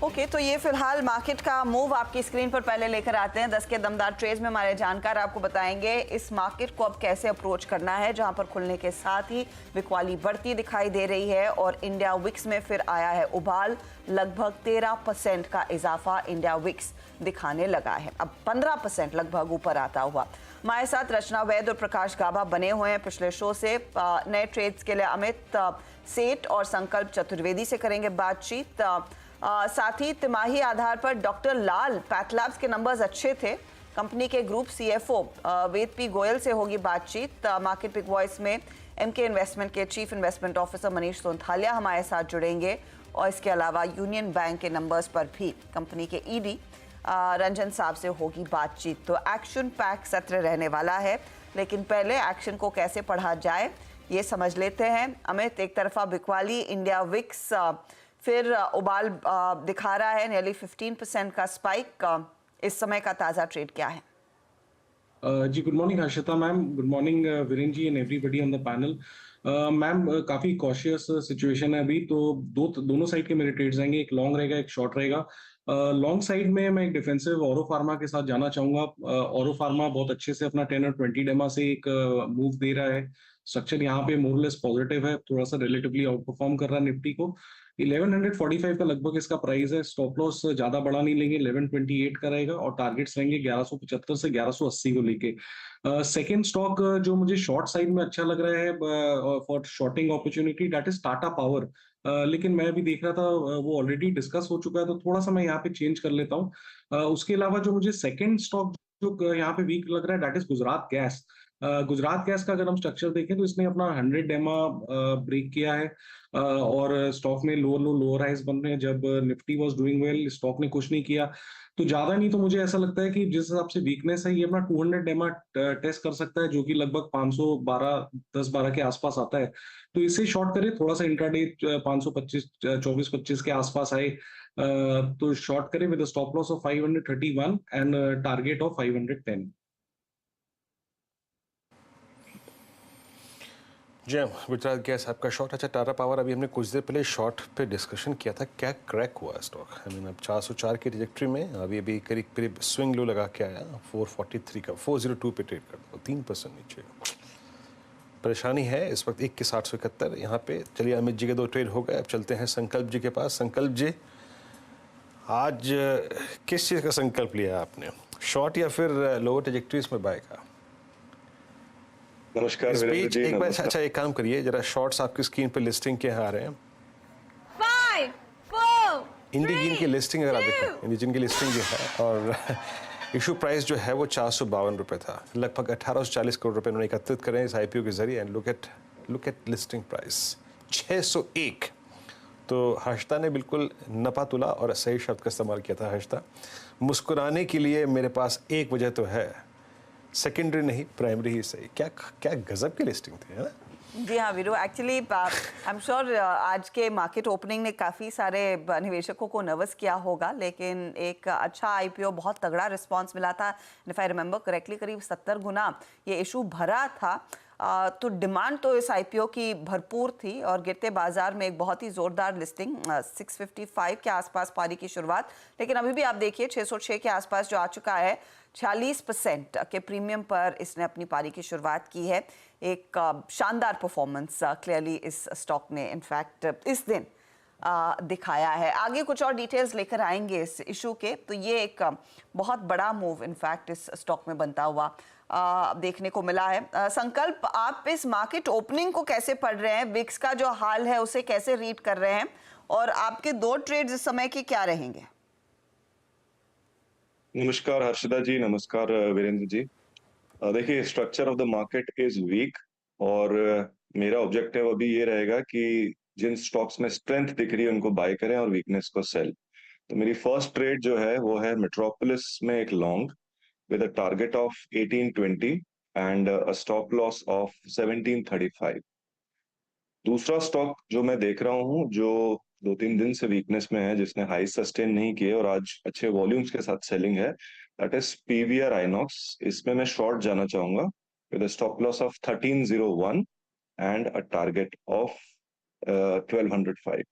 Okay, तो ये फिलहाल मार्केट का मूव आपकी स्क्रीन पर पहले लेकर आते हैं। 10 के दमदार ट्रेड्स में हमारे जानकार आपको बताएंगे इस मार्केट को अब कैसे अप्रोच करना है, जहां पर खुलने के साथ ही बिकवाली बढ़ती दिखाई दे रही है और इंडिया विक्स में फिर आया है उबाल। लगभग 13% का इजाफा इंडिया विक्स दिखाने लगा है, अब 15% लगभग ऊपर आता हुआ। हमारे साथ रचना वैद और प्रकाश गाभा बने हुए हैं पिछले शो से। नए ट्रेड्स के लिए अमित सेठ और संकल्प चतुर्वेदी से करेंगे बातचीत। साथ ही तिमाही आधार पर डॉक्टर लाल पैथलैब्स के नंबर्स अच्छे थे, कंपनी के ग्रुप सीएफओ वेद पी गोयल से होगी बातचीत। मार्केट बिग वॉइस में एमके इन्वेस्टमेंट के चीफ इन्वेस्टमेंट ऑफिसर मनीष सोनथालिया हमारे साथ जुड़ेंगे और इसके अलावा यूनियन बैंक के नंबर्स पर भी कंपनी के ईडी रंजन साहब से होगी बातचीत। तो एक्शन पैक सत्र रहने वाला है, लेकिन पहले एक्शन को कैसे पढ़ा जाए ये समझ लेते हैं। अमित, एक तरफा बिकवाली इंडिया विक्स फिर उबाल दिखा रहा है, नियरली 15% का स्पाइक। इस समय का ताजा ट्रेड क्या है? जी, good morning Harshita ma'am, good morning Virendra ji and everybody on the panel. Ma'am, काफी कॉशियस सिचुएशन है अभी, तो दोनों साइड के मेरे ट्रेड्स आएंगे, एक लॉन्ग रहेगा एक शॉर्ट रहेगा। लॉन्ग साइड में मैं एक डिफेंसिव औरो फार्मा के साथ जाना चाहूंगा। औरो फार्मा बहुत अच्छे से अपना 10 और 20 डेमा से एक मूव दे रहा है। स्ट्रक्चर यहाँ पे मोरलेस पॉजिटिव है, थोड़ा सा रिलेटिवली आउट परफॉर्म कर रहा है निफ्टी को। 1145 का लगभग इसका प्राइस है। स्टॉप लॉस ज्यादा बड़ा नहीं लेंगे, 1128 का रहेगा और टारगेट्स रहेंगे 1175 से 1180 को लेके। सेकेंड स्टॉक जो मुझे शॉर्ट साइड में अच्छा लग रहा है for shorting opportunity, that is Tata power. लेकिन मैं अभी देख रहा था वो ऑलरेडी डिस्कस हो चुका है, तो थोड़ा सा मैं यहाँ पे चेंज कर लेता हूँ। उसके अलावा जो मुझे सेकेंड स्टॉक जो यहाँ पे वीक लग रहा है, that is Gujarat gas. Gujarat gas का अगर हम स्ट्रक्चर देखें तो इसने अपना 100 डेमा ब्रेक किया है और स्टॉक में लोअर लो लोअर हाइज बन रहे हैं। जब Nifty was doing well, stock ने कुछ नहीं किया, तो ज्यादा नहीं तो मुझे ऐसा लगता है कि जिस हिसाब से वीकनेस है, ये अपना 200 डेमा टेस्ट कर सकता है, जो कि लगभग 512 10-12 के आसपास आता है। तो इसे शॉर्ट करें, थोड़ा सा इंट्राडे 525 24-25 के आसपास आए तो शॉर्ट करें with stop loss of 531 and target of 510। जी हाँ, गुजरात गैस आपका शॉर्ट। अच्छा, टाटा पावर अभी हमने कुछ देर पहले शॉर्ट पे डिस्कशन किया था, क्या क्रैक हुआ स्टॉक? आई मीन अब 404 की ट्रैजेक्टरी में अभी करीब करीब स्विंग लो लगा के आया 443 का, 402 पे ट्रेड कर दो, 3% नीचे। परेशानी है इस वक्त 1 के 771 यहाँ पे। चलिए, अमित जी के 2 ट्रेड हो गए, अब चलते हैं संकल्प जी के पास। संकल्प जी, आज किस चीज़ का संकल्प लिया आपने, शॉर्ट या फिर लोअर ट्रैजेक्टरीज में बाय का? नमस्कार इस वीरेंद्र बीच जी, एक बार नमस्कार। अच्छा एक काम करिए, जरा शॉर्ट्स आपकी स्क्रीन पे लिस्टिंग के आ रहे हैं। 5, 4, इंडिजीन की लिस्टिंग अगर आप 2, देखें, इंडिजीन की लिस्टिंग जो है और इशू प्राइस जो है वो 452 रुपये था। लगभग 1840 करोड़ रुपए उन्होंने एकत्रित करें इस आईपीओ के जरिए। And look at listing price 601। तो हर्षता ने बिल्कुल नपा तुला और सही शब्द का इस्तेमाल किया था। हर्षता, मुस्कुराने के लिए मेरे पास एक वजह तो है, सेकेंडरी नहीं प्राइमरी ही सही। क्या क्या गजब की लिस्टिंग थी, है ना? जी हाँ Veeru, actually I am sure आज के मार्केट ओपनिंग ने काफ़ी सारे निवेशकों को नर्वस किया होगा, लेकिन एक अच्छा आईपीओ, बहुत तगड़ा रिस्पांस मिला था। इफ आई रिमेंबर करेक्टली करीब 70 गुना ये इशू भरा था। तो डिमांड तो इस आईपीओ की भरपूर थी और गिरते बाजार में एक बहुत ही ज़ोरदार लिस्टिंग 655 के आसपास पारी की शुरुआत। लेकिन अभी भी आप देखिए 606 के आसपास जो आ चुका है, 46% के प्रीमियम पर इसने अपनी पारी की शुरुआत की है। एक शानदार परफॉर्मेंस क्लियरली इस स्टॉक ने इनफैक्ट इस दिन दिखाया है। आगे कुछ और डिटेल्स लेकर आएंगे इस इशू के। तो ये एक बहुत बड़ा मूव इनफैक्ट इस स्टॉक में बनता हुआ देखने को मिला है। संकल्प, आप इस मार्केट ओपनिंग को कैसे पढ़ रहे हैं, विक्स का जो हाल है उसे कैसे रीड कर रहे हैं और आपके 2 ट्रेड्स इस समय के क्या रहेंगे? नमस्कार हर्षिता जी, नमस्कार वीरेंद्र जी। देखिए, structure of the market is weak और मेरा ऑब्जेक्टिव अभी ये रहेगा कि जिन स्टॉक्स में स्ट्रेंथ दिख रही है उनको बाय करें और वीकनेस को सेल। तो मेरी फर्स्ट ट्रेड जो है वो है मेट्रोपोलिस में एक long with a target of 1820 and a stop loss of 1735। दूसरा स्टॉक जो मैं देख रहा हूँ, जो 2-3 दिन से वीकनेस में है, जिसने हाई सस्टेन नहीं किए और आज अच्छे वॉल्यूम्स के साथ सेलिंग है, दैट इज पीवीआर आइनॉक्स। इसमें मैं शॉर्ट जाना चाहूंगा with stop loss of 1301 and a target of 1205।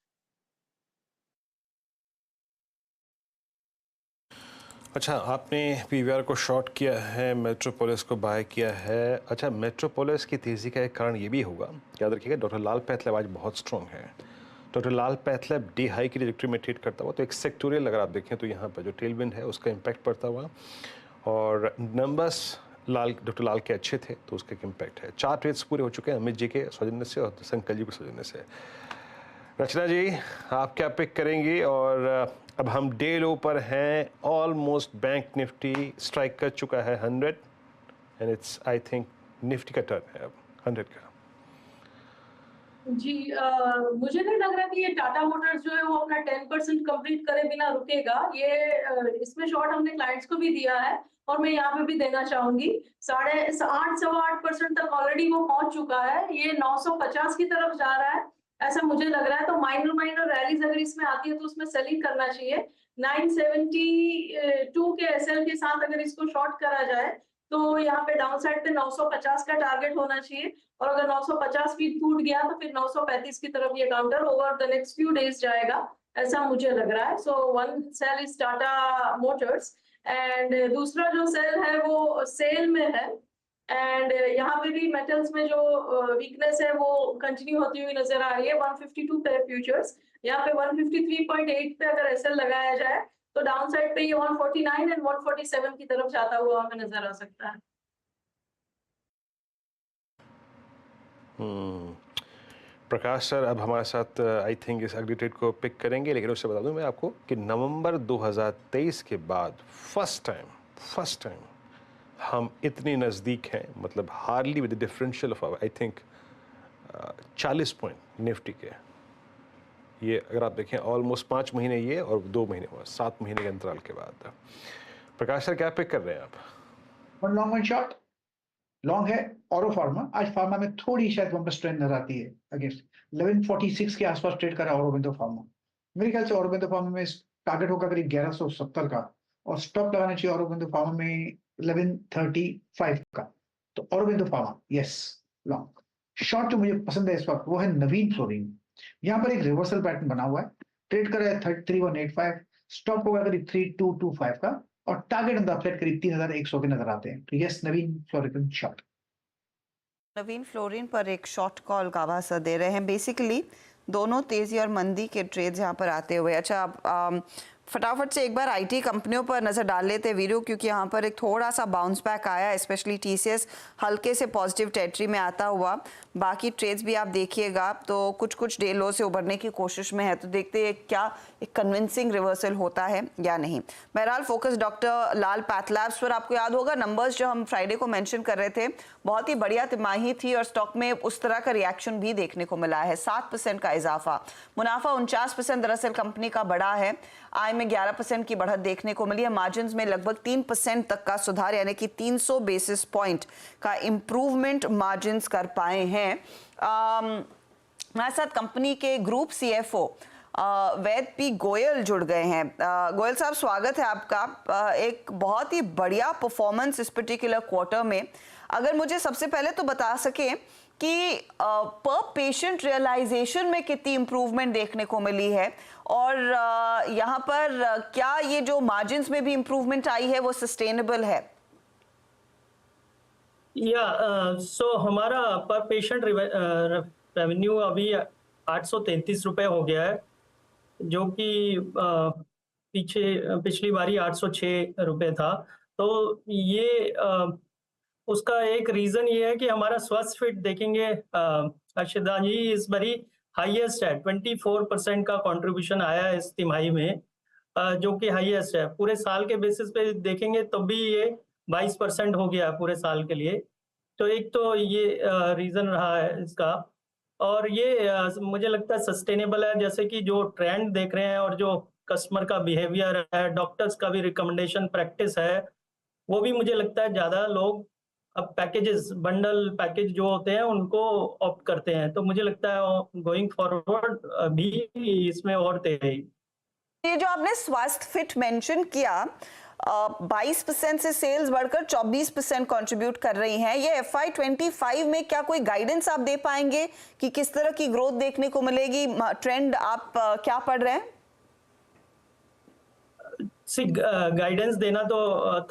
अच्छा, आपने पीवीआर को शॉर्ट किया है, मेट्रोपोलिस को बाय किया है। अच्छा, मेट्रोपोलिस की तेज़ी का एक कारण ये भी होगा, याद रखिएगा डॉक्टर लाल पैथलैब आज बहुत स्ट्रॉन्ग है। डॉक्टर लाल पैथलैब डी हाई की ट्रैजेक्टरी में ट्रेड करता हुआ, तो एक सेक्टोरियल अगर आप देखें तो यहाँ पर जो टेलविंड है उसका इम्पैक्ट पड़ता हुआ, और नंबर्स डॉक्टर लाल के अच्छे थे तो उसका एक इम्पैक्ट है। 4 ट्रेड्स पूरे हो चुके हैं अमित जी के सौजन्य से और संकल जी के सौजन्य से। रचना जी, आप क्या पिक करेंगी? और अब हम डे लो पर हैं, ऑलमोस्ट बैंक निफ्टी स्ट्राइक कर चुका है 100 and it's I think Nifty का टर्न है अब 100 का। जी मुझे नहीं लग रहा कि ये टाटा मोटर्स जो है वो अपना 10% कंप्लीट करे बिना रुकेगा। ये इसमें शॉर्ट हमने क्लाइंट्स को भी दिया है और मैं यहाँ पे भी देना चाहूंगी। 8.5% तक ऑलरेडी वो पहुंच चुका है। ये 950 की तरफ जा रहा है ऐसा मुझे लग रहा है। तो माइनर रैलीज अगर इसमें आती है तो उसमें सेलिंग करना चाहिए। 972 के एसएल के साथ अगर इसको शॉर्ट करा जाए तो यहाँ पे डाउन साइड पे 950 का टारगेट होना चाहिए, और अगर 950 भी टूट गया तो फिर 935 की तरफ ये counter over the next few days जाएगा ऐसा मुझे लग रहा है। So one sell is Tata motors and दूसरा जो सेल है वो सेल में है। एंड यहाँ पे भी मेटल्स में जो वीकनेस है वो कंटिन्यू होती हुई नजर आ रही है। 152 पे फ्यूचर्स, यहाँ पे 153.8 पे अगर एसएल लगाया जाए तो डाउन साइड पे ये 149 एंड 147 की तरफ जाता हुआ हमें नजर आ सकता है। प्रकाश सर अब हमारे साथ आई थिंक इस अगली ट्रेड को पिक करेंगे, लेकिन उससे बता दूं मैं आपको कि नवंबर 2023 के बाद फर्स्ट टाइम हम इतनी नज़दीक हैं, मतलब hardly with the differential of I think 40 point Nifty के। ये अगर आप देखें ऑलमोस्ट 5 महीने ये और 2 महीने हुआ, 7 महीने के अंतराल के बाद। प्रकाश सर क्या पिक कर रहे हैं आप? One long one short. Long है ऑरो फार्मा। आज फार्मा में थोड़ी शायद वहां पर स्ट्रेंथ नजर आती है। अगेंस्ट 1146 के आसपास ट्रेड करा ऑरोबिंदो फार्मा। मेरे ख्याल से ऑरोबिंदो फार्मा में टारगेट होगा करीब 1170 का, और स्टॉप लगाना चाहिए ऑरोबिंदो फार्मा में 1135 का। तो Aurobindo pharma yes long. Short जो मुझे पसंद है इस वक्त वो है नवीन फ्लोरिन। यहाँ पर एक रिवर्सल पैटर्न बना हुआ है, ट्रेड कर रहा है 3185, स्टॉप होगा करीब 3225 का, और टारगेट ऑन द अपसाइड करीब 3100 के नजर आते हैं। तो यस नवीन फ्लोरिन शॉर्ट। नवीन फ्लोरिन पर एक शॉर्ट कॉल गावा सर दे रहे हैं। बेसिकली दोनों तेजी और मंदी के ट्रेड्स यहाँ पर आते हुए। अच्छा, आप फटाफट से एक बार आईटी कंपनियों पर नजर डाल लेते हैं वीडियो, क्योंकि यहाँ पर एक थोड़ा सा बाउंस बैक आया, स्पेशली टीसीएस हल्के से पॉजिटिव टेरिटरी में आता हुआ। बाकी ट्रेड्स भी आप देखिएगा तो कुछ डे लो से उभरने की कोशिश में है, तो देखते हैं क्या एक कन्विंसिंग रिवर्सल होता है या नहीं। बहरहाल फोकस डॉक्टर लाल पैथलैब्स पर आपको याद होगा नंबर्स जो हम फ्राइडे को मेंशन कर रहे थे, बहुत ही बढ़िया तिमाही थी और स्टॉक में उस तरह का रिएक्शन भी देखने को मिला है। 7% का इजाफा, मुनाफा 49% दरअसल कंपनी का बढ़ा है, आय में 11% की बढ़त देखने को मिली है, मार्जिन में लगभग 3% तक का सुधार, यानी कि 300 बेसिस पॉइंट का इंप्रूवमेंट मार्जिन कर पाए हैं। हमारे साथ कंपनी के ग्रुप सीएफओ वैद पी गोयल जुड़ गए हैं। गोयल साहब स्वागत है आपका। एक बहुत ही बढ़िया परफॉर्मेंस इस पर्टिकुलर क्वार्टर में। अगर मुझे सबसे पहले तो बता सके कि पर पेशेंट रियलाइजेशन में कितनी इंप्रूवमेंट देखने को मिली है, और यहाँ पर क्या ये जो मार्जिन्स में भी इंप्रूवमेंट आई है वो सस्टेनेबल है? सो हमारा पर पेशेंट रेवेन्यू अभी 833 रुपए हो गया है, जो कि पिछली बारी 806 रुपए था। तो ये उसका एक रीजन ये है कि हमारा स्वस्थ फिट देखेंगे अर्शिदा जी इस बारी हाईएस्ट है। 24% का कंट्रीब्यूशन आया है इस तिमाही में, जो कि हाईएस्ट है। पूरे साल के बेसिस पे देखेंगे तो भी ये 22% हो गया पूरे साल के लिए। तो एक तो ये रीजन रहा है इसका, और ये मुझे लगता है सस्टेनेबल है। जैसे कि जो ट्रेंड देख रहे हैं और जो कस्टमर का बिहेवियर है, डॉक्टर्स का भी रिकमेंडेशन प्रैक्टिस है, वो भी मुझे लगता है ज्यादा लोग अब पैकेजेस, बंडल पैकेज जो होते हैं उनको ऑप्ट करते हैं। तो मुझे लगता है गोइंग फॉरवर्ड भी इसमें और तेजी। ये जो आपने स्वास्थ्य फिट मेंशन किया, 22% से सेल्स बढ़कर 24% कंट्रीब्यूट कर रही हैं, ये FY25 में क्या कोई गाइडेंस आप दे पाएंगे कि किस तरह की ग्रोथ देखने को मिलेगी? ट्रेंड आप क्या पढ़ रहे हैं? गाइडेंस देना तो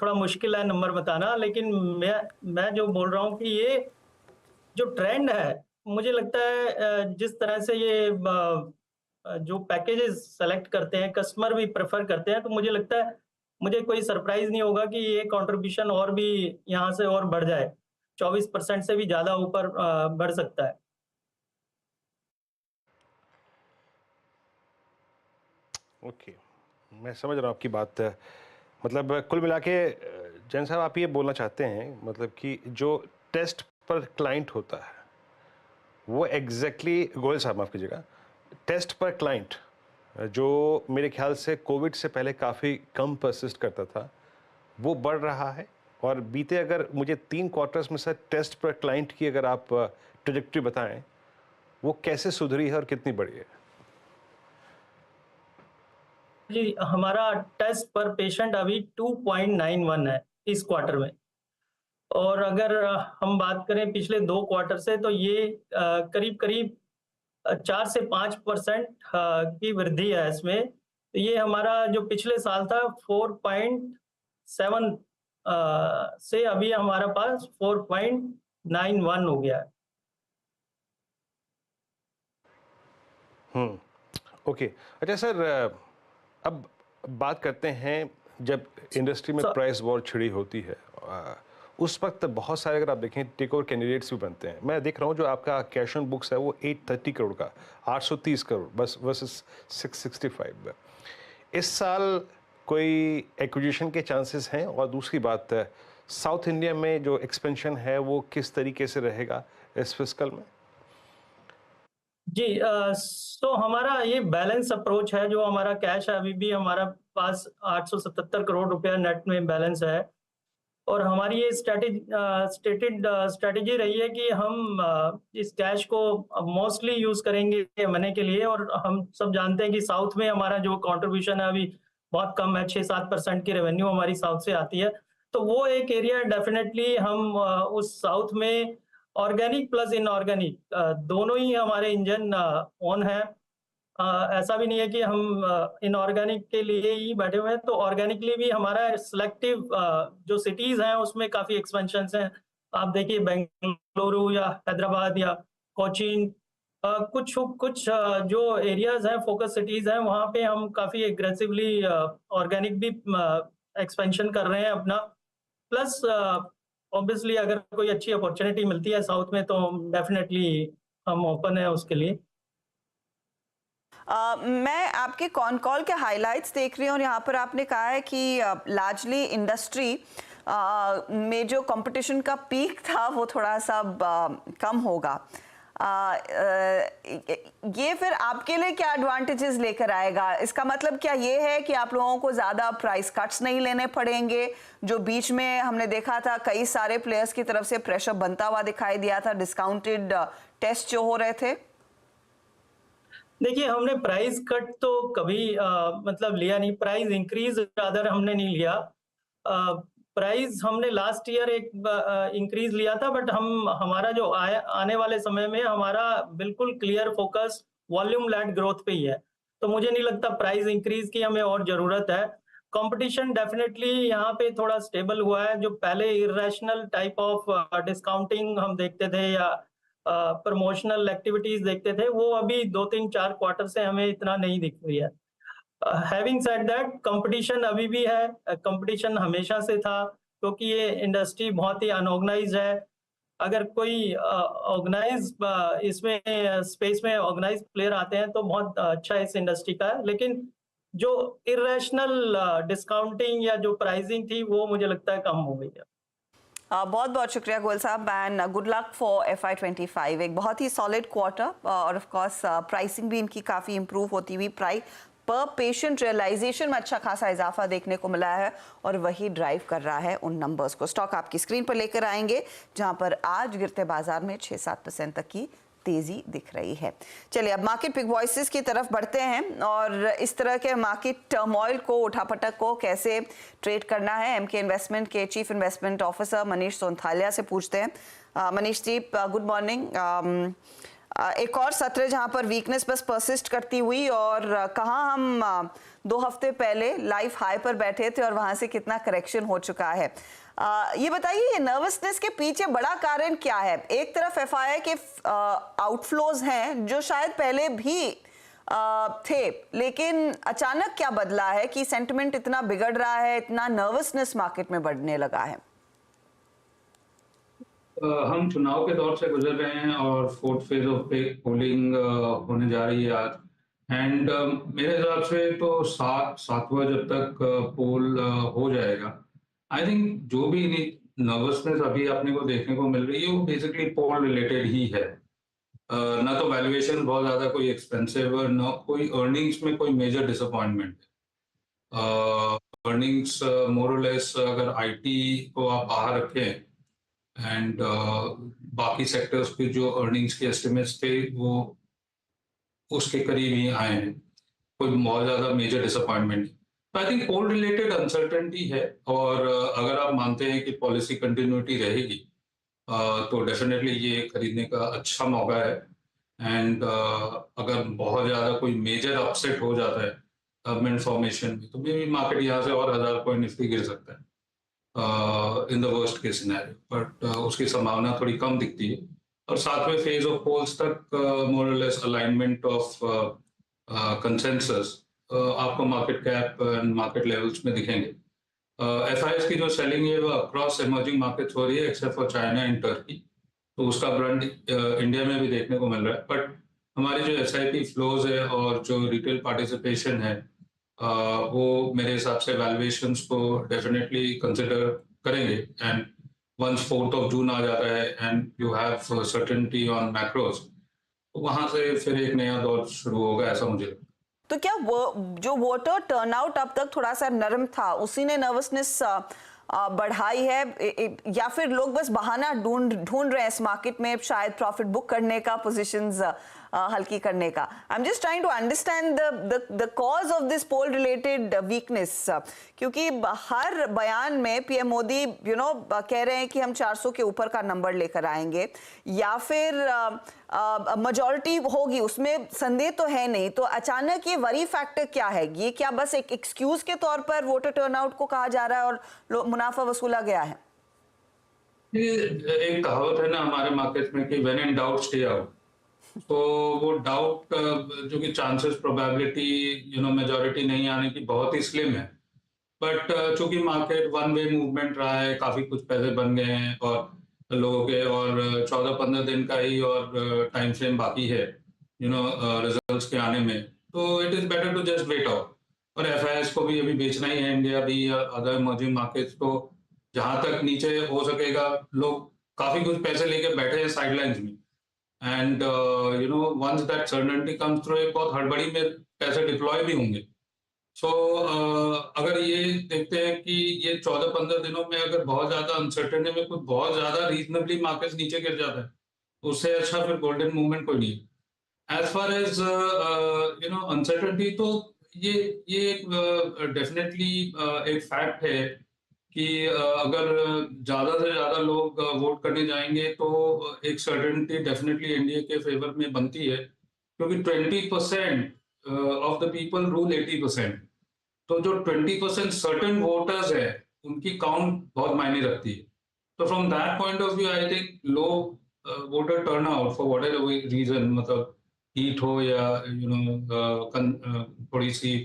थोड़ा मुश्किल है, नंबर बताना, लेकिन मैं जो बोल रहा हूँ कि ये जो ट्रेंड है, मुझे लगता है जिस तरह से ये जो पैकेजेस सेलेक्ट करते हैं, कस्टमर भी प्रेफर करते हैं, तो मुझे लगता है मुझे कोई सरप्राइज नहीं होगा कि ये कंट्रीब्यूशन और भी यहाँ से और बढ़ जाए, 24% से भी ज़्यादा ऊपर बढ़ सकता है। ओके, मैं समझ रहा हूँ आपकी बात। मतलब कुल मिला के जैन साहब आप ये बोलना चाहते हैं मतलब कि जो टेस्ट पर क्लाइंट होता है वो एग्जैक्टली गोयल साहब माफ़ कीजिएगा, टेस्ट पर क्लाइंट जो मेरे ख्याल से कोविड से पहले काफ़ी कम परसिस्ट करता था वो बढ़ रहा है। और बीते अगर मुझे 3 क्वार्टर्स में से टेस्ट पर क्लाइंट की अगर आप ट्रेजेक्टरी बताएं वो कैसे सुधरी है और कितनी बढ़ी है? जी, हमारा टेस्ट पर पेशेंट अभी 2.91 है इस क्वार्टर में, और अगर हम बात करें पिछले 2 क्वार्टर से, तो ये करीब करीब 4 से 5% की वृद्धि है इसमें। तो ये हमारा जो पिछले साल था 4.7 से अभी हमारा पास 4.91 हो गया है। ओके, अच्छा सर, अब बात करते हैं जब इंडस्ट्री में प्राइस वॉर छिड़ी होती है उस वक्त बहुत सारे अगर आप देखें टेक ओवर कैंडिडेट्स भी बनते हैं। मैं देख रहा हूँ जो आपका कैश ऑन बुक्स है वो 830 करोड़ का 830 करोड़ बस वर्सेस 665। इस साल कोई एक्विजिशन के चांसेस हैं? और दूसरी बात है साउथ इंडिया में जो एक्सपेंशन है वो किस तरीके से रहेगा इस फिस्कल में? जी, तो हमारा ये बैलेंस अप्रोच है। जो हमारा कैश है अभी भी हमारा पास 877 करोड़ रुपया नेट में बैलेंस है, और हमारी ये स्टेटेड स्ट्रेटेजी रही है कि हम इस कैश को मोस्टली यूज करेंगे M&A के लिए। और हम सब जानते हैं कि साउथ में हमारा जो कंट्रीब्यूशन है अभी बहुत कम है, 6-7% की रेवेन्यू हमारी साउथ से आती है। तो वो एक एरिया डेफिनेटली हम उस साउथ में ऑर्गेनिक प्लस इनऑर्गेनिक दोनों ही हमारे इंजन ऑन है। ऐसा भी नहीं है कि हम इनऑर्गेनिक के लिए ही बैठे हुए हैं, तो ऑर्गेनिकली भी हमारा सिलेक्टिव जो सिटीज हैं उसमें काफी एक्सपेंशन हैं। आप देखिए बेंगलुरु या हैदराबाद या कोचीन, कुछ जो एरियाज हैं, फोकस सिटीज हैं, वहाँ पे हम काफी एग्रेसिवली ऑर्गेनिक भी एक्सपेंशन कर रहे हैं अपना। प्लस ऑब्वियसली अगर कोई अच्छी अपॉर्चुनिटी मिलती है साउथ में तो डेफिनेटली हम ओपन है उसके लिए। मैं आपके कॉन कॉल के हाइलाइट्स देख रही हूँ और यहाँ पर आपने कहा है कि लार्जली इंडस्ट्री में जो कंपटीशन का पीक था वो थोड़ा सा कम होगा। ये फिर आपके लिए क्या एडवांटेजेस लेकर आएगा? इसका मतलब क्या ये है कि आप लोगों को ज़्यादा प्राइस कट्स नहीं लेने पड़ेंगे? जो बीच में हमने देखा था कई सारे प्लेयर्स की तरफ से प्रेशर बनता हुआ दिखाई दिया था, डिस्काउंटेड टेस्ट जो हो रहे थे। देखिए, हमने प्राइस कट तो कभी मतलब लिया नहीं, प्राइस इंक्रीज रादर हमने नहीं लिया। प्राइस हमने लास्ट ईयर एक इंक्रीज लिया था, बट हमारा जो आने वाले समय में हमारा बिल्कुल clear focus volume led growth पे ही है। तो मुझे नहीं लगता प्राइस इंक्रीज की हमें और जरूरत है। कंपटीशन डेफिनेटली यहाँ पे थोड़ा स्टेबल हुआ है। जो पहले इरेशनल टाइप ऑफ डिस्काउंटिंग हम देखते थे या प्रमोशनल एक्टिविटीज देखते थे, वो अभी 2-3-4 क्वार्टर से हमें इतना नहीं दिख रही है। हैविंग सेड दैट, कंपटीशन अभी भी है, कंपटीशन हमेशा से था, क्योंकि ये इंडस्ट्री बहुत ही अनऑर्गेनाइज्ड है। अगर कोई ऑर्गेनाइज इसमें स्पेस में ऑर्गेनाइज प्लेयर आते हैं तो बहुत अच्छा इस इंडस्ट्री का है, लेकिन जो इरेशनल डिस्काउंटिंग या जो प्राइसिंग थी वो मुझे लगता है कम हो गई है। बहुत बहुत शुक्रिया गोयल साहब and good luck for FY25। एक बहुत ही सॉलिड क्वार्टर और ऑफ कोर्स प्राइसिंग भी इनकी काफ़ी इंप्रूव होती हुई, प्राइस पर पेशेंट रियलाइजेशन में अच्छा खासा इजाफा देखने को मिला है और वही ड्राइव कर रहा है उन नंबर्स को। स्टॉक आपकी स्क्रीन पर लेकर आएंगे जहां पर आज गिरते बाजार में 6-7% तक की तेजी दिख रही है। चलिए अब मार्केट पिक वॉइसेस की तरफ बढ़ते हैं और इस तरह के मार्केट टर्मोइल को, उठापटक को कैसे ट्रेड करना है MK इन्वेस्टमेंट के चीफ इन्वेस्टमेंट ऑफिसर मनीष सोनथालिया से पूछते हैं। Manish ji, good morning. एक और सत्र जहां पर वीकनेस बस परसिस्ट करती हुई, और कहां हम 2 हफ्ते पहले लाइफ हाई पर बैठे थे और वहां से कितना करेक्शन हो चुका है। ये बताइए, ये नर्वसनेस के पीछे बड़ा कारण क्या है? एक तरफ एफआईआई के आउटफ्लोज हैं जो शायद पहले भी थे, लेकिन अचानक क्या बदला है कि सेंटिमेंट इतना बिगड़ रहा है, इतना नर्वसनेस मार्केट में बढ़ने लगा है? हम चुनाव के दौर से गुजर रहे हैं और 4th फेज ऑफ पोलिंग होने जा रही है आज। एंड मेरे हिसाब से तो सातवां जब तक पोल हो जाएगा, आई थिंक जो भी नर्वसनेस अभी अपने को देखने को मिल रही है वो बेसिकली पोल रिलेटेड ही है। ना तो वैल्यूएशन बहुत ज्यादा कोई एक्सपेंसिव और ना कोई अर्निंग्स में कोई मेजर डिसअपॉइंटमेंट। अर्निंग्स मोर और लेस अगर आईटी को आप बाहर रखें एंड बाकी सेक्टर्स के जो अर्निंग्स के एस्टिमेट्स थे वो उसके करीब ही आए हैं, कोई बहुत ज्यादा major disappointment. I think poll related uncertainty है, और अगर आप मानते हैं कि पॉलिसी कंटिन्यूटी रहेगी तो डेफिनेटली ये खरीदने का अच्छा मौका है। एंड अगर बहुत ज्यादा कोई मेजर अपसेट हो जाता है गवर्नमेंट फॉर्मेशन में, तो मे बी मार्केट यहाँ से और 1000 पॉइंट निफ्टी गिर सकता है in the worst case scenario, but उसकी संभावना थोड़ी कम दिखती है। और 7वें फेज ऑफ पोल्स तक मोर और लेस अलाइनमेंट ऑफ कंसेंसस आपको market cap and market levels में दिखेंगे। एफआईएस की जो सेलिंग है वो अक्रॉस इमर्जिंग मार्केट्स हो रही है except for China and Turkey, तो उसका ब्रांड इंडिया में भी देखने को मिल रहा है। बट हमारी जो एसआईपी फ्लोज है और जो रिटेल पार्टिसिपेशन है वो मेरे हिसाब से वैल्यूएशंस को डेफिनेटली कंसिडर करेंगे। And once 4th of June आ जाता है and you have certainty on macros, तो वहां से फिर एक नया दौर शुरू होगा, ऐसा मुझे लगता है। तो क्या वो जो वोटर टर्नआउट अब तक थोड़ा सा नरम था, उसी ने नर्वसनेस बढ़ाई है, या फिर लोग बस बहाना ढूंढ रहे हैं इस मार्केट में शायद प्रॉफिट बुक करने का, पोजीशंस हल्की करने का? I am just trying to understand the cause of this poll related weakness, क्योंकि हर बयान में पीएम मोदी कह रहे हैं कि हम 400 के ऊपर का नंबर लेकर आएंगे, या फिर मेजॉरिटी होगी, उसमें संदेह तो है नहीं। तो अचानक ये वरी फैक्टर क्या है? ये क्या बस एक एक्सक्यूज के तौर पर वोटर टर्नआउट को कहा जा रहा है और मुनाफा वसूला गया है? एक कहावत है ना हमारे मार्केट में कि when in doubt stay out. तो वो डाउट जो कि चांसेस प्रोबेबिलिटी मेजॉरिटी नहीं आने की बहुत ही स्लिम है, बट चूंकि मार्केट वन वे मूवमेंट रहा है, काफी कुछ पैसे बन गए हैं और लोगों के, और 14-15 दिन का ही और टाइम फ्रेम बाकी है रिजल्ट्स के आने में, तो it is better to just wait out. और एफआईएस को भी अभी बेचना ही है, इंडिया भी या अदर इमर्जिंग मार्केट्स को जहां तक नीचे हो सकेगा। लोग काफी कुछ पैसे लेके बैठे हैं साइडलाइंस में, and once that certainty comes through, एक बहुत हड़बड़ी में पैसे डिप्लॉय भी होंगे। सो अगर ये देखते हैं कि ये 14-15 दिनों में अगर बहुत ज्यादा अनसर्टेनिटी में कुछ बहुत ज्यादा रीजनेबली मार्केट नीचे गिर जाता है, तो उससे अच्छा फिर गोल्डन मूवमेंट कोई नहीं है। एज फार एज अनसर्टेनिटी, तो ये डेफिनेटली एक फैक्ट है कि अगर ज्यादा से ज्यादा लोग वोट करने जाएंगे तो एक सर्टेनिटी डेफिनेटली एनडीए के फेवर में बनती है, क्योंकि 20% ऑफ द पीपल रूल 80%। तो जो 20% सर्टेन वोटर्स है उनकी काउंट बहुत मायने रखती है। तो from that point of view I think low voter turnout for whatever reason, मतलब हीट हो या थोड़ी सी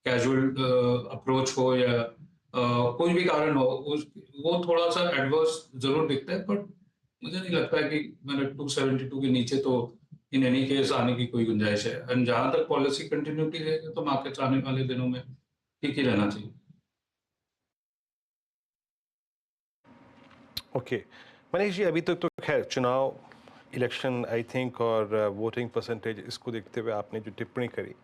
कैजुअल अप्रोच हो या कोई भी कारण हो, वो थोड़ा सा एडवर्स जरूर दिखता है, बट मुझे नहीं लगता है कि 272 के नीचे तो इन एनी केस आने की कोई गुंजाइश है। एंड जहां तक पॉलिसी कंटिन्यूटी रहेगी तो मार्केट्स आने वाले दिनों में ठीक ही रहना चाहिए। ओके मनीष जी, अभी तक तो खैर चुनाव इलेक्शन आई थिंक और वोटिंग परसेंटेज, इसको देखते हुए आपने जो टिप्पणी करी,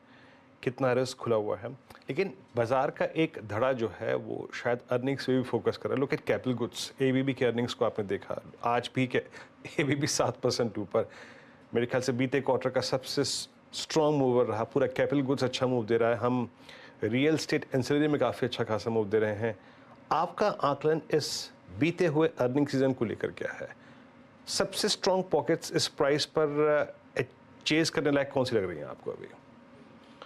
कितना रिस्क खुला हुआ है, लेकिन बाजार का एक धड़ा जो है वो शायद अर्निंग्स पे भी फोकस कर रहा है। लोग कैपिटल गुड्स, एबीबी के अर्निंग्स को आपने देखा, आज भी के एबीबी 7% ऊपर, मेरे ख्याल से बीते क्वार्टर का सबसे स्ट्रॉन्ग मूवर रहा। पूरा कैपिटल गुड्स अच्छा मूव दे रहा है, हम रियल स्टेट एंसिलरी में काफ़ी अच्छा खासा मूव दे रहे हैं। आपका आकलन इस बीते हुए अर्निंग सीजन को लेकर क्या है? सबसे स्ट्रॉन्ग पॉकेट्स इस प्राइस पर चेज करने लायक कौन सी लग रही है आपको अभी?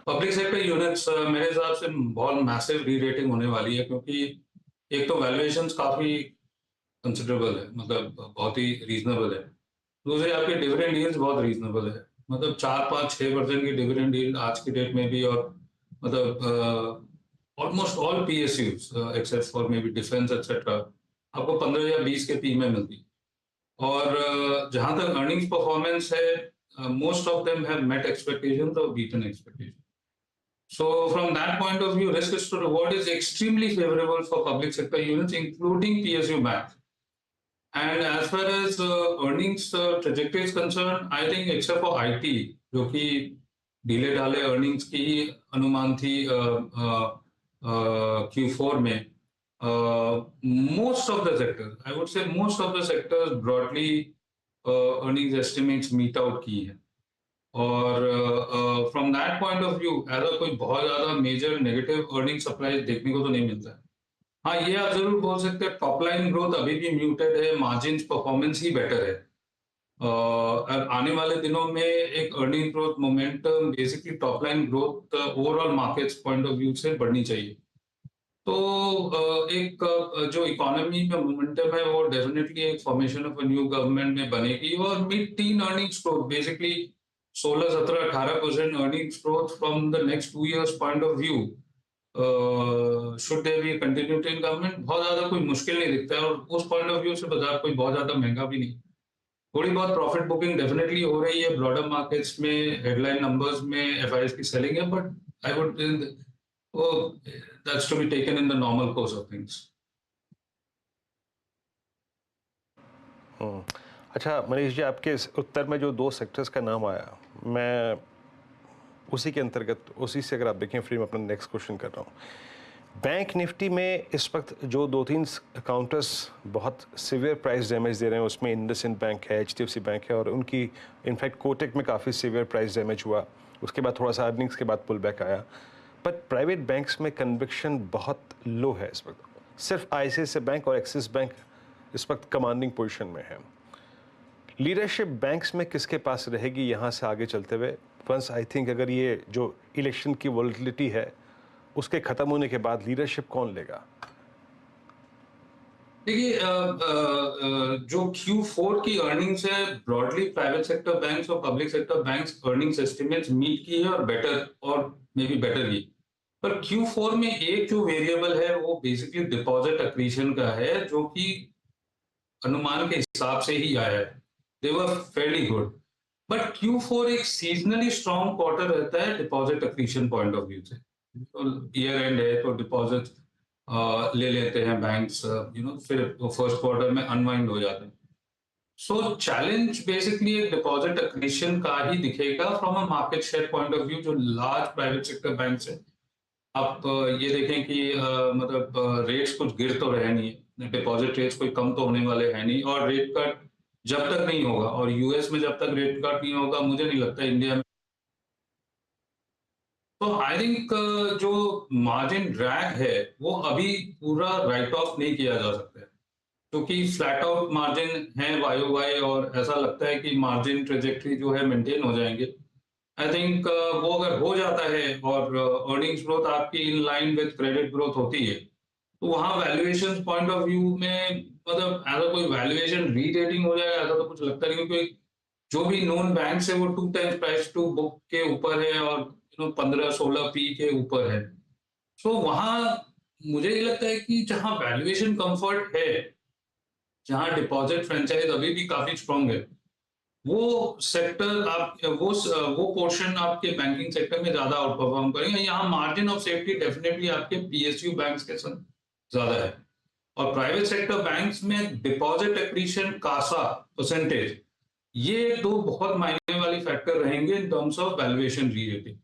पब्लिक सेक्टर यूनिट्स मेरे हिसाब से बहुत मैसिव री रेटिंग होने वाली है, क्योंकि एक तो वैल्यूएशंस काफी कंसिडरेबल है, मतलब बहुत ही रीजनेबल है। दूसरे आपके डिविडेंड यील्ड्स बहुत रीजनेबल है, मतलब 4-5-6% की डिविडेंड यील्ड आज की डेट में भी, और मतलब almost all PSUs except for may be defence etcetera आपको 15 या 20 के पी में मिलती। और जहां तक अर्निंग्स परफॉर्मेंस है, most of them have met expectations or beaten expectations. So from that point of view, risk to reward is extremely favorable for public sector units, including PSU banks. And as far as earnings trajectory is concerned, I think except for IT, जो कि ढीले ढाले earnings की अनुमान थी Q4 में, most of the sectors, I would say most of the sectors broadly earnings estimates meet out की है। और from that point of view ऐसा कोई बहुत ज्यादा मेजर नेगेटिव अर्निंग सप्लाई देखने को तो नहीं मिलता है। हाँ, ये आप जरूर बोल सकते हैं टॉप लाइन ग्रोथ अभी भी म्यूटेड है, मार्जिन परफॉर्मेंस ही बेटर है। आने वाले दिनों में एक earning growth momentum basically top line growth overall markets point of view से बढ़नी चाहिए। तो एक जो इकोनॉमी में मोमेंटम है वो डेफिनेटली एक फॉर्मेशन ऑफ न्यू गवर्नमेंट में बनेगी, और mid teen earnings growth basically 16-17-18% earnings growth from the next 2 years point of view should there be continuity in government बहुत ज्यादा कोई मुश्किल नहीं दिखता है। और उस पॉइंट ऑफ व्यू से बाजार कोई बहुत ज्यादा महंगा भी नहीं, थोड़ी बहुत प्रॉफिट बुकिंग डेफिनेटली हो रही है ब्रॉडर मार्केट्स में, हेडलाइन नंबर्स में FIs की सेलिंग है, but I would that's to be taken in the normal course of things. अच्छा मनीष जी, आपके उत्तर में जो 2 सेक्टर्स का नाम आया, मैं उसी के अंतर्गत उसी से अगर आप देखें फ्री में अपना नेक्स्ट क्वेश्चन कर रहा हूँ। बैंक निफ्टी में इस वक्त जो 2-3 काउंटर्स बहुत सिवियर प्राइस डैमेज दे रहे हैं, उसमें इंडसइंड बैंक है, HDFC बैंक है, और उनकी इनफैक्ट कोटक में काफ़ी सिवियर प्राइस डैमेज हुआ, उसके बाद थोड़ा सा अर्निंग्स के बाद पुल बैक आया। पर प्राइवेट बैंक्स में कन्विक्शन बहुत लो है इस वक्त, सिर्फ ICICI बैंक और एक्सिस बैंक इस वक्त कमांडिंग पोजीशन में है। लीडरशिप बैंक्स में किसके पास रहेगी यहाँ से आगे चलते हुए? वंस आई थिंक अगर ये जो इलेक्शन की वॉलेटिलिटी है उसके खत्म होने के बाद लीडरशिप कौन लेगा? देखिए, जो Q4 की अर्निंग्स है ब्रॉडली प्राइवेट सेक्टर बैंक्स और public sector banks earnings estimates meet की है और बेटर और मे बी बेटर की। पर Q4 में एक जो वेरिएबल है वो बेसिकली डिपॉजिट एक्रीशन का है, जो कि अनुमान के हिसाब से ही आया है। दे वर फेयरली गुड, बट Q4 एक सीजनली स्ट्रॉन्ग क्वार्टर रहता है deposit accretion point of view से। ईयर एंड है तो डिपॉजिट ले लेते हैं बैंक्स, फिर फर्स्ट क्वार्टर में अनवाइंड हो जाते हैं। सो चैलेंज बेसिकली एक डिपॉजिट एक्रीशन का ही दिखेगा from a market share point of view जो लार्ज प्राइवेट सेक्टर बैंक है। आप ये देखें कि मतलब रेट्स कुछ गिर तो रहे नहीं, डिपॉजिट रेट्स कोई कम तो होने वाले हैं नहीं, और रेट कट जब तक नहीं होगा, और US में जब तक रेट कट नहीं होगा मुझे नहीं लगता इंडिया में। तो आई थिंक जो मार्जिन ड्रैग है वो अभी पूरा राइट ऑफ नहीं किया जा सकता है, क्योंकि फ्लैट आउट मार्जिन है YOY, और ऐसा लगता है कि मार्जिन ट्रेजेक्टरी जो है मेंटेन हो जाएंगे। आई थिंक वो अगर हो जाता है और अर्निंग्स ग्रोथ आपकी in line with credit growth होती है, तो वहां वैल्यूएशन पॉइंट ऑफ व्यू में मतलब ऐसा कोई वैल्यूएशन रीरेटिंग हो जाएगा ऐसा तो कुछ लगता नहीं, क्योंकि जो भी नोन बैंक है वो 2 times प्राइस टू बुक के ऊपर है और 15-16 पी के ऊपर है। सो वहां मुझे ये लगता है कि जहां वैल्यूएशन कंफर्ट है, जहां डिपॉजिट फ्रेंचाइज अभी भी काफी स्ट्रॉन्ग है, वो सेक्टर आप वो पोर्शन आपके बैंकिंग सेक्टर में ज्यादा आउट परफॉर्म करेंगे। यहाँ मार्जिन ऑफ सेफ्टी डेफिनेटली आपके PSU बैंक्स के साथ ज्यादा है, और प्राइवेट सेक्टर बैंक्स में डिपॉजिट एक्रीशन कासा परसेंटेज, ये 2 बहुत मायने वाली फैक्टर रहेंगे in terms of valuation rerating.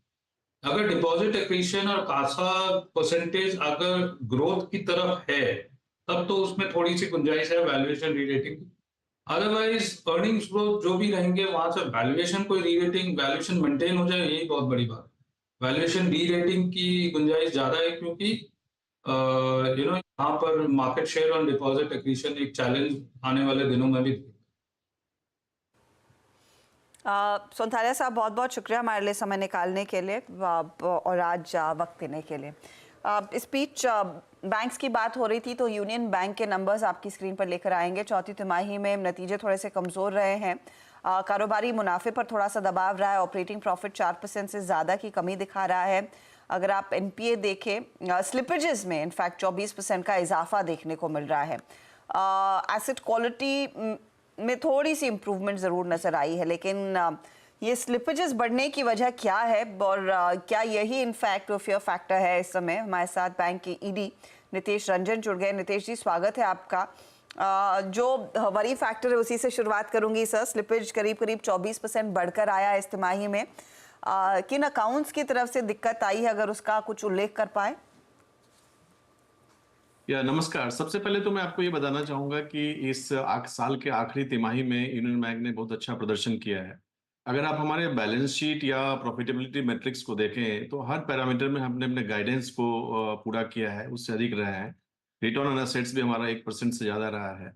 अगर डिपॉजिट एक्रीशन और कासा परसेंटेज अगर ग्रोथ की तरफ है तब तो उसमें थोड़ी सी गुंजाइश है valuation rerating. Otherwise earnings growth जो भी रहेंगे वहां से वैल्यूएशन कोई रीरेटिंग वैल्यूएशन मेंटेन हो जाए, यही बहुत बड़ी बात। वैल्यूएशन रीरेटिंग की गुंजाइश ज्यादा है, क्योंकि यहाँ पर मार्केट शेयर और डिपॉजिट एक्रीशन एक चैलेंज आने वाले दिनों में भी। सोनथालिया साहब, बहुत बहुत शुक्रिया हमारे लिए समय निकालने के लिए और आज वक्त देने के लिए। इस बीच बैंक्स की बात हो रही थी तो यूनियन बैंक के नंबर्स आपकी स्क्रीन पर लेकर आएंगे। चौथी तिमाही में नतीजे थोड़े से कमज़ोर रहे हैं। कारोबारी मुनाफे पर थोड़ा सा दबाव रहा है। ऑपरेटिंग प्रॉफिट 4% से ज़्यादा की कमी दिखा रहा है। अगर आप एनपीए देखें, स्लिपेजेस में इनफैक्ट 24% का इजाफा देखने को मिल रहा है। एसेट क्वालिटी में थोड़ी सी इम्प्रूवमेंट ज़रूर नज़र आई है, लेकिन ये स्लिपेजेस बढ़ने की वजह क्या है और क्या यही इनफैक्ट फियर फैक्टर है? इस समय हमारे साथ बैंक के ईडी नितेश रंजन जुड़ गए। नितेश जी, स्वागत है आपका। जो वरी फैक्टर है उसी से शुरुआत करूंगी सर। स्लिपेज करीब 24% बढ़कर आया इस तिमाही में। किन अकाउंट्स की तरफ से दिक्कत आई है, अगर उसका कुछ उल्लेख कर पाए? नमस्कार। सबसे पहले तो मैं आपको ये बताना चाहूंगा कि इस साल के आखिरी तिमाही में यूनियन बैंक ने बहुत अच्छा प्रदर्शन किया है। अगर आप हमारे बैलेंस शीट या प्रॉफिटेबिलिटी मैट्रिक्स को देखें तो हर पैरामीटर में हमने अपने गाइडेंस को पूरा किया है, उससे अधिक रहा है। रिटर्न ऑन एसेट्स भी हमारा 1% से ज्यादा रहा है।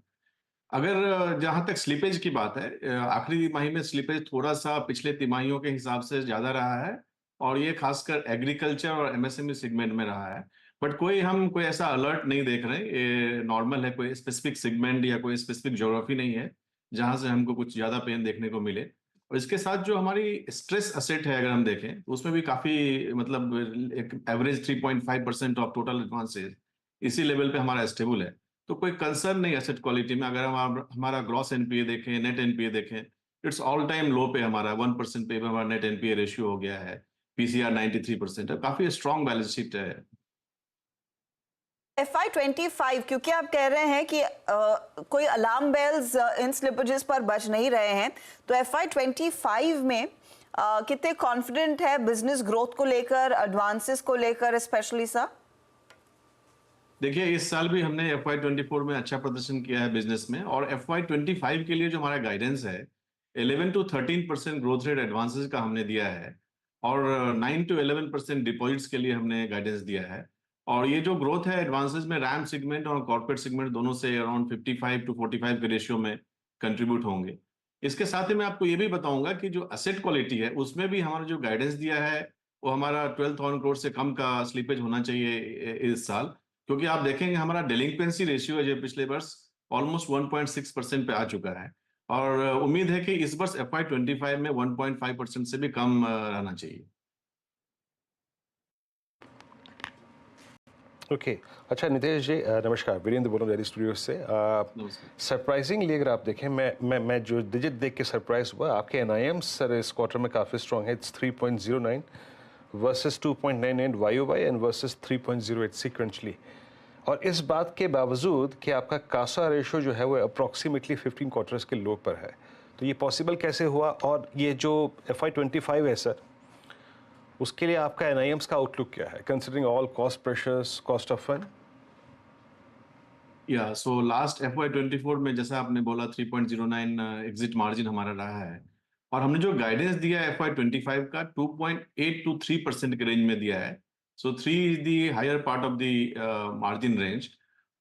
अगर जहां तक स्लिपेज की बात है, आखिरी तिमाही में स्लिपेज थोड़ा सा पिछले तिमाहियों के हिसाब से ज्यादा रहा है और ये खासकर एग्रीकल्चर और एमएसएमई सेगमेंट में रहा है। बट हम कोई ऐसा अलर्ट नहीं देख रहे। ये नॉर्मल है, कोई स्पेसिफिक सेगमेंट या कोई स्पेसिफिक ज्योग्राफी नहीं है जहां से हमको कुछ ज्यादा पेन देखने को मिले। और इसके साथ जो हमारी स्ट्रेस असेट है, अगर हम देखें तो उसमें भी काफी मतलब एक एवरेज 3.5% ऑफ टोटल एडवांसेज इसी लेवल पे हमारा स्टेबल है। तो कोई कंसर्न नहीं एसेट क्वालिटी में। अगर हम हमारा ग्रॉस एनपीए देखें, नेट एनपीए देखें, इट्स ऑल टाइम लो पे हमारा 1% पे हमारा नेट एनपीए रेशियो हो गया है। पीसीआर 93% है, काफी स्ट्रॉन्ग बैलेंस शीट है। FY25, क्योंकि आप कह रहे हैं कि कोई अलार्म बेल्स इन स्लिपेजेस पर बज नहीं रहे हैं, तो FY25 में कितने कॉन्फिडेंट है बिजनेस ग्रोथ को लेकर, एडवांसेस को लेकर स्पेशली सर? देखिए, इस साल भी हमने FY24 में अच्छा प्रदर्शन किया है बिजनेस में, और FY25 के लिए जो हमारा गाइडेंस है 11 to 13% ग्रोथ रेट एडवांसेस का हमने दिया है और 9 to 11% डिपॉजिट्स के लिए हमने गाइडेंस दिया है। और ये जो ग्रोथ है एडवांसेस में रैम सेगमेंट और कॉर्पोरेट सेगमेंट दोनों से अराउंड 55 to 45 के रेशियो में कंट्रीब्यूट होंगे। इसके साथ ही मैं आपको ये भी बताऊंगा कि जो एसेट क्वालिटी है उसमें भी हमारा जो गाइडेंस दिया है वो हमारा 12,000 करोड़ से कम का स्लीपेज होना चाहिए इस साल, क्योंकि आप देखेंगे हमारा डेलिंक्वेंसी रेशियो है जो पिछले वर्ष ऑलमोस्ट 1.6% पे आ चुका है और उम्मीद है कि इस वर्ष FY25 में 1.5% से भी कम रहना चाहिए। ओके अच्छा नितेश जी, नमस्कार। वीरेंद्र बोल रहा हूँ दिल्ली स्टूडियो से। सरप्राइजिंगली अगर आप देखें, मैं जो डिजिट देख के सरप्राइज हुआ, आपके एनआईएम सर इस क्वार्टर में काफ़ी स्ट्रॉन्ग है। It's 3.09 versus 2.98 Y and versus 3.08 sequentially. और इस बात के बावजूद कि आपका कासा रेशो जो है वो अप्रॉक्सीमेटली 15 क्वार्टर्स के लो पर है, तो ये पॉसिबल कैसे हुआ? और ये जो FY25 है सर, उसके लिए आपका एनआईएम्स का आउटलुक क्या है, considering all cost pressures, cost of fund? So last FY24 में जैसा आपने बोला 3.09 एग्जिट मार्जिन हमारा रहा है, और हमने जो गाइडेंस दिया है FY25 का 2.8 to 3% के रेंज में दिया है। So 3 is the higher part of the margin range.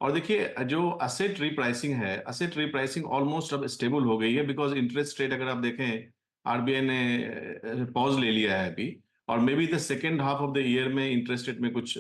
और देखिए, जो असेट रीप्राइसिंग है, असेट रीप्राइसिंग ऑलमोस्ट अब स्टेबल हो गई है, बिकॉज इंटरेस्ट रेट अगर आप देखें आरबीआई ने पॉज ले लिया है अभी, और may be the second half of the year में इंटरेस्ट रेट में कुछ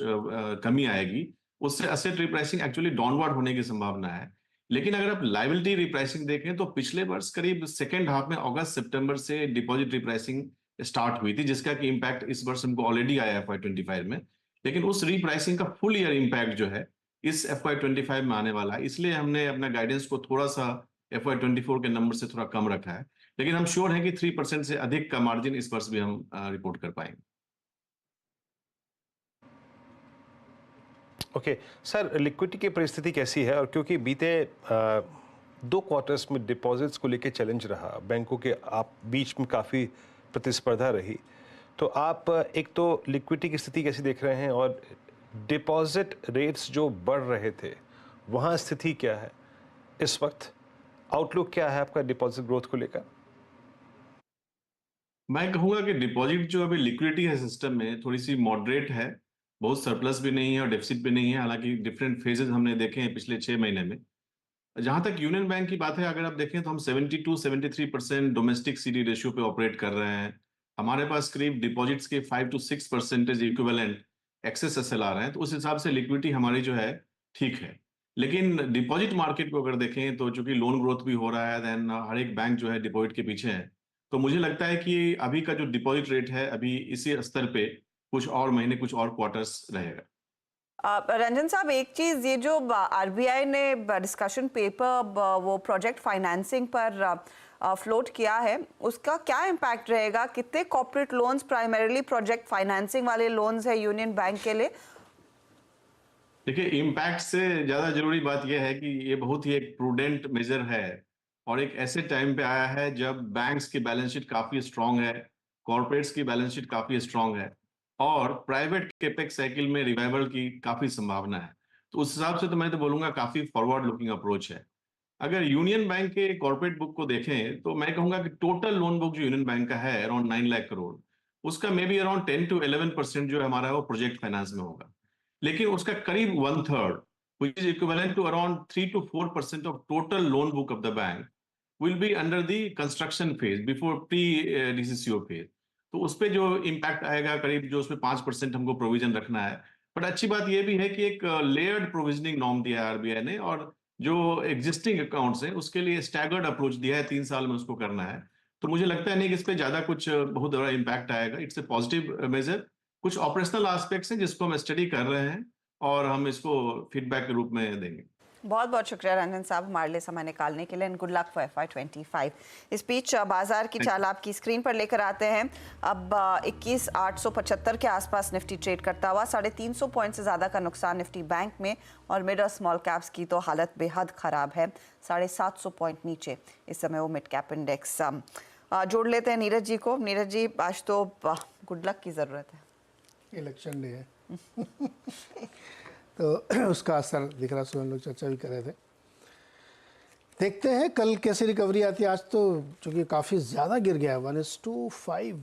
कमी आएगी, उससे असेट रिप्राइसिंग एक्चुअली डाउनवर्ड होने की संभावना है। लेकिन अगर आप लायबिलिटी रिप्राइसिंग देखें तो पिछले वर्ष करीब सेकेंड हाफ में अगस्त सितंबर से डिपॉजिट रिप्राइसिंग स्टार्ट हुई थी, जिसका कि इम्पैक्ट इस वर्ष हमको ऑलरेडी आया FY25 में। लेकिन उस रिप्राइसिंग का फुल ईयर इम्पैक्ट जो है इस FY25 में आने वाला है, इसलिए हमने अपना गाइडेंस को थोड़ा सा FY24 के नंबर से थोड़ा कम रखा है। लेकिन हम श्योर हैं कि 3% से अधिक का मार्जिन इस वर्ष भी हम रिपोर्ट कर पाएंगे। ओके सर, लिक्विडिटी की परिस्थिति कैसी है? और क्योंकि बीते 2 क्वार्टर्स में डिपॉजिट्स को लेकर चैलेंज रहा, बैंकों के आप बीच में काफ़ी प्रतिस्पर्धा रही, तो आप एक तो लिक्विडिटी की स्थिति कैसी देख रहे हैं, और डिपॉजिट रेट्स जो बढ़ रहे थे वहाँ स्थिति क्या है इस वक्त? आउटलुक क्या है आपका डिपॉजिट ग्रोथ को लेकर? मैं कहूँगा कि डिपॉजिट जो अभी लिक्विडिटी है सिस्टम में थोड़ी सी मॉडरेट है, बहुत सरप्लस भी नहीं है और डेफिसिट भी नहीं है। हालांकि डिफरेंट फेजेस हमने देखे हैं पिछले 6 महीने में। जहां तक यूनियन बैंक की बात है, अगर आप देखें तो हम 72-73% डोमेस्टिक सीडी रेशियो पे ऑपरेट कर रहे हैं। हमारे पास करीब डिपॉजिट्स के 5 to 6% इक्विवेलेंट एक्सेस एसएलआर हैं, तो उस हिसाब से लिक्विडिटी हमारी जो है ठीक है। लेकिन डिपॉजिट मार्केट को अगर देखें तो चूंकि लोन ग्रोथ भी हो रहा है, देन हर एक बैंक जो है डिपॉजिट के पीछे है, तो मुझे लगता है कि अभी का जो डिपॉजिट रेट है अभी इसी स्तर पे कुछ और महीने, कुछ और क्वार्टर्स रहेगा। रंजन साहब, एक चीज, ये जो आरबीआई ने डिस्कशन पेपर वो प्रोजेक्ट फाइनेंसिंग पर फ्लोट किया है, उसका क्या इम्पैक्ट रहेगा? कितने corporate loans primarily project financing वाले लोन्स है यूनियन बैंक के लिए? देखिए, इम्पैक्ट से ज्यादा जरूरी बात यह है कि ये बहुत ही एक प्रूडेंट मेजर है और एक ऐसे टाइम पे आया है जब बैंक्स की बैलेंस शीट काफी स्ट्रांग है, कॉर्पोरेट्स की बैलेंस शीट काफी स्ट्रांग है और प्राइवेट कैपेक्स साइकिल में रिवाइवल की काफी संभावना है। तो उस हिसाब से तो मैं तो बोलूंगा काफी फॉरवर्ड लुकिंग अप्रोच है। अगर यूनियन बैंक के कॉर्पोरेट बुक को देखें तो मैं कहूंगा कि टोटल लोन बुक जो यूनियन बैंक का है अराउंड 9 लाख करोड़, उसका मे बी अराउंड 10 to 11% जो है हमारा वो प्रोजेक्ट फाइनेंस में होगा। लेकिन उसका करीब 1/3 which is equivalent to around 3 to 4% of total loan book of the bank will be under the construction phase before pre-DCCO phase। तो उस पे जो इम्पैक्ट आएगा करीब जो उसमें 5% हमको प्रोविजन रखना है। बट अच्छी बात ये भी है कि एक लेयर्ड प्रोविजनिंग नॉर्म दिया है आरबीआई ने और जो एग्जिस्टिंग अकाउंट्स हैं उसके लिए स्टैगर्ड अप्रोच दिया है, 3 साल में उसको करना है। तो मुझे लगता है नहीं कि इस पे ज्यादा कुछ बहुत बड़ा इम्पैक्ट आएगा। It's a positive major. कुछ ऑपरेशनल एस्पेक्ट्स हैं जिसको हम स्टडी कर रहे हैं और हम इसको फीडबैक के रूप में देंगे। बहुत बहुत शुक्रिया रंजन साहब हमारे लिए समय निकालने के लिए, and good luck for FY25। इस बीच बाजार की चाल आपकी स्क्रीन पर लेकर आते हैं। अब 21,875 के आसपास निफ्टी ट्रेड करता हुआ, 350 पॉइंट से ज़्यादा का नुकसान निफ्टी बैंक में, और मिड और स्मॉल कैप्स की तो हालत बेहद ख़राब है, 750 पॉइंट नीचे इस समय वो मिड कैप इंडेक्स। जोड़ लेते हैं नीरज जी को। नीरज जी, आज तो गुड लक की ज़रूरत है, इलेक्शन डे है तो उसका असर दिख रहा, सुबह हम लोग चर्चा भी कर रहे थे। देखते हैं कल कैसी रिकवरी आती है। आज तो चूँकि काफ़ी ज़्यादा गिर गया है, 1:5